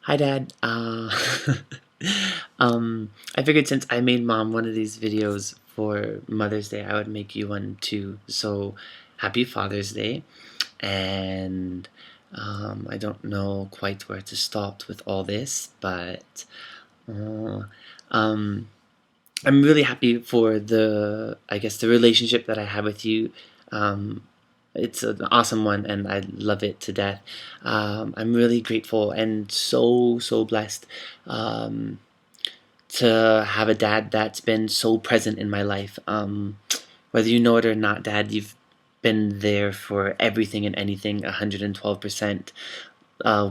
Hi, Dad. I figured since I made Mom one of these videos for Mother's Day, I would make you one too. So, happy Father's Day. And I don't know quite where to start with all this, but uh, um, I'm really happy for I guess, the relationship that I have with you. Um, it's an awesome one, and I love it to death. I'm really grateful and so blessed um, to have a dad that's been so present in my life. Whether you know it or not, Dad, you've been there for everything and anything, 112%.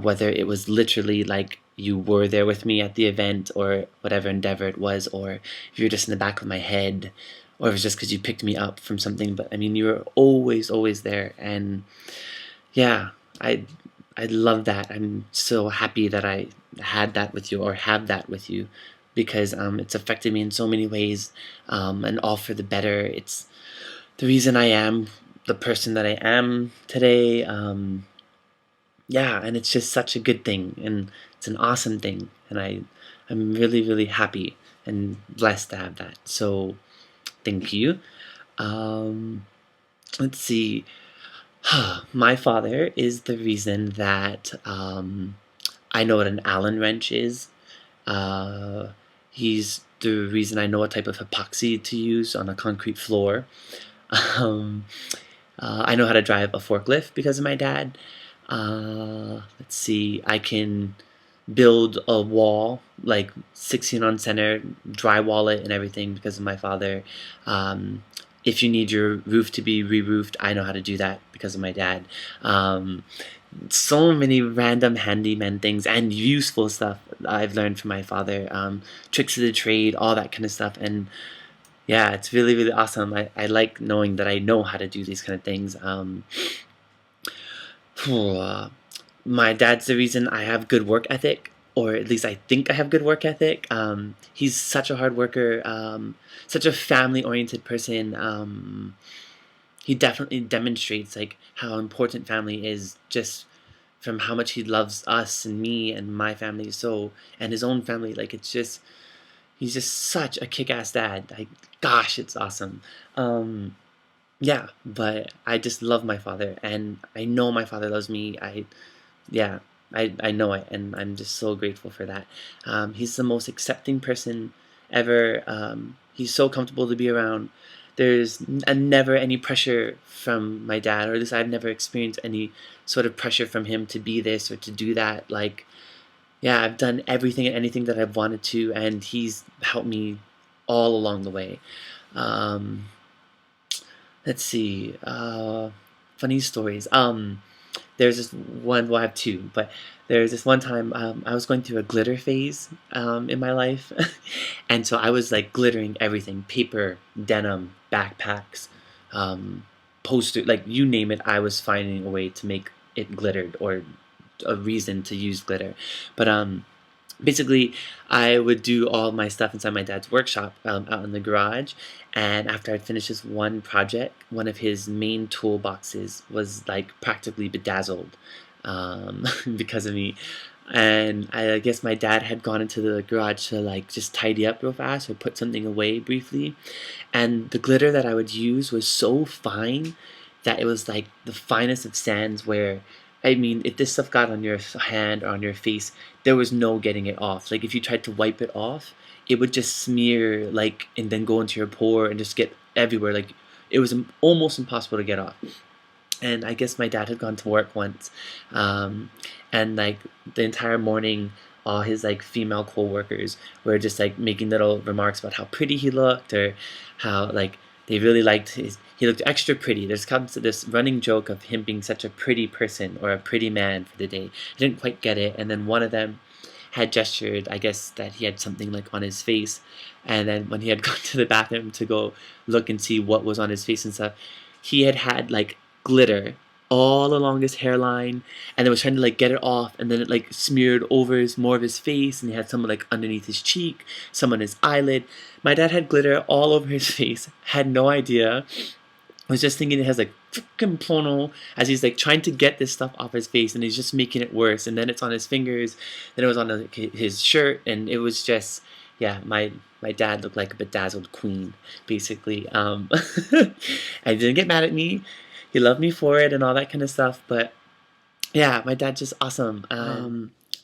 Whether it was literally like you were there with me at the event or whatever endeavor it was, or if you were just in the back of my head, or it was just because you picked me up from something. But I mean, you were always there, and yeah, I love that. I'm so happy that I had that with you or have that with you because it's affected me in so many ways, and all for the better. It's the reason I am the person that I am today. Yeah, and it's just such a good thing, and it's an awesome thing, and I'm really happy and blessed to have that. So thank you. Um, let's see. My father is the reason that I know what an Allen wrench is. Uh, he's the reason I know what type of epoxy to use on a concrete floor. Um, I know how to drive a forklift because of my dad. Let's see, I can build a wall like 16 on center, drywall it and everything because of my father. Um, if you need your roof to be re-roofed, I know how to do that because of my dad. Um, so many random handyman things and useful stuff I've learned from my father. Tricks of the trade, all that kind of stuff. And yeah, it's really awesome. I like knowing that I know how to do these kind of things. My dad's the reason I have good work ethic, or at least I think I have good work ethic. He's such a hard worker, such a family-oriented person. He definitely demonstrates like how important family is just from how much he loves us and me and my family so and his own family. Like it's just he's just such a kick-ass dad. Like gosh, it's awesome. Yeah, but I just love my father, and I know my father loves me. Yeah, I know it, and I'm just so grateful for that. He's the most accepting person ever. He's so comfortable to be around. There's never any pressure from my dad, or at least I've never experienced any sort of pressure from him to be this or to do that. Like, yeah, I've done everything and anything that I've wanted to, and he's helped me all along the way. Um, let's see, funny stories. There's this one, well, I have two, but there's this one time I was going through a glitter phase in my life. And so I was like glittering everything paper, denim, backpacks, um, poster, like you name it, I was finding a way to make it glittered or a reason to use glitter. But basically, I would do all my stuff inside my dad's workshop out in the garage. And after I'd finished this one project, one of his main toolboxes was like practically bedazzled because of me. And I guess my dad had gone into the garage to like just tidy up real fast or put something away briefly. And the glitter that I would use was so fine that it was like the finest of sands where I mean, if this stuff got on your hand or on your face, there was no getting it off. Like if you tried to wipe it off, it would just smear like and then go into your pore and just get everywhere. Like it was almost impossible to get off. And I guess my dad had gone to work once, um, and like the entire morning, all his like female co-workers were just like making little remarks about how pretty he looked or how like they really liked his. He looked extra pretty. There's comes to this running joke of him being such a pretty person or a pretty man for the day. I didn't quite get it, and then one of them had gestured, I guess, that he had something like on his face, and then when he had gone to the bathroom to go look and see what was on his face and stuff, he had like glitter all along his hairline and then was trying to like get it off and then it like smeared over more of his face and he had some like underneath his cheek, some on his eyelid. My dad had glitter all over his face, had no idea, I was just thinking it has like freaking Pono as he's like trying to get this stuff off his face, and he's just making it worse. And then it's on his fingers, then it was on his shirt, and it was just, yeah. My dad looked like a bedazzled queen, basically. I didn't get mad at me. He loved me for it and all that kind of stuff. But yeah, my dad's just awesome.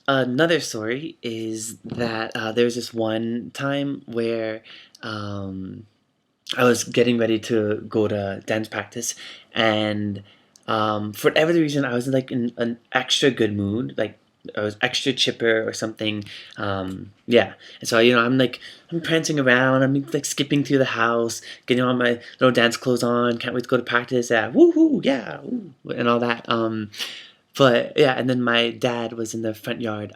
Another story is that there was this one time where I was getting ready to go to dance practice, and for whatever the reason, I was like in an extra good mood, like I was extra chipper or something. Yeah, and so I'm prancing around, I'm like skipping through the house, getting all my little dance clothes on, can't wait to go to practice. Yeah, woohoo, yeah, woo, and all that. But yeah, and then my dad was in the front yard.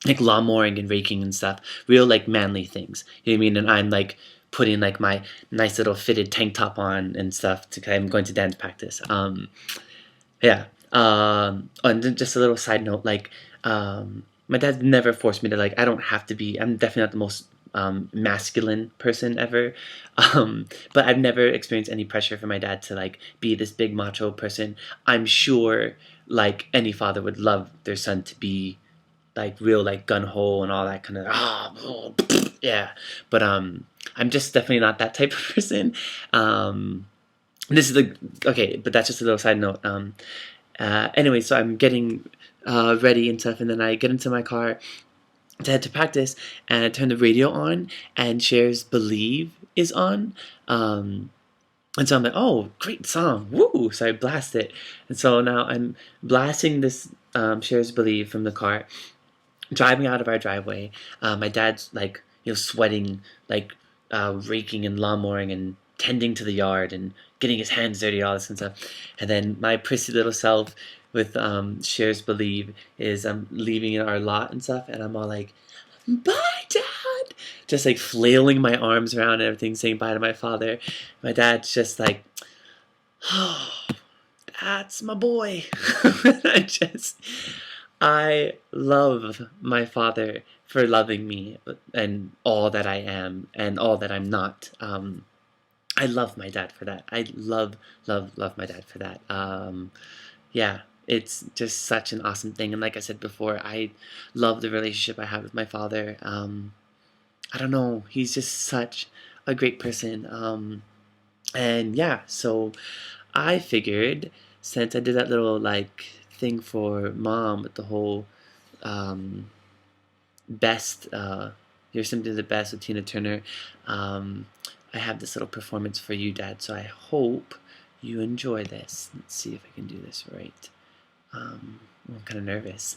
Like lawnmowing and raking and stuff, real like manly things. You know what I mean? And I'm like putting like my nice little fitted tank top on and stuff to I'm going to dance practice. Yeah. And then just a little side note, like my dad never forced me to like. I don't have to be. I'm definitely not the most masculine person ever, but I've never experienced any pressure from my dad to like be this big macho person. I'm sure like any father would love their son to be like real like gun ho and all that kind of yeah, but I'm just definitely not that type of person. This is the okay, but that's just a little side note. Anyway, so I'm getting ready and stuff, and then I get into my car to head to practice, and I turn the radio on, and Cher's Believe is on. And so I'm like, oh, great song, woo! So I blast it, and so now I'm blasting this Cher's Believe from the car, driving out of our driveway. My dad's like, sweating, like raking and lawnmowing and tending to the yard and getting his hands dirty, all this and stuff. And then my prissy little self with Cher's Believe is leaving our lot and stuff, and I'm all like, bye, Dad! Just like flailing my arms around and everything, saying bye to my father. My dad's just like, oh, that's my boy. I love my father for loving me and all that I am and all that I'm not. I love my dad for that. I love my dad for that. Yeah, it's just such an awesome thing. And like I said before, I love the relationship I have with my father. I don't know, he's just such a great person. And yeah, so I figured since I did that little like thing for mom with the whole um, best, here's something the best with Tina Turner. Um, I have this little performance for you, Dad. So I hope you enjoy this. Let's see if I can do this right. I'm kind of nervous.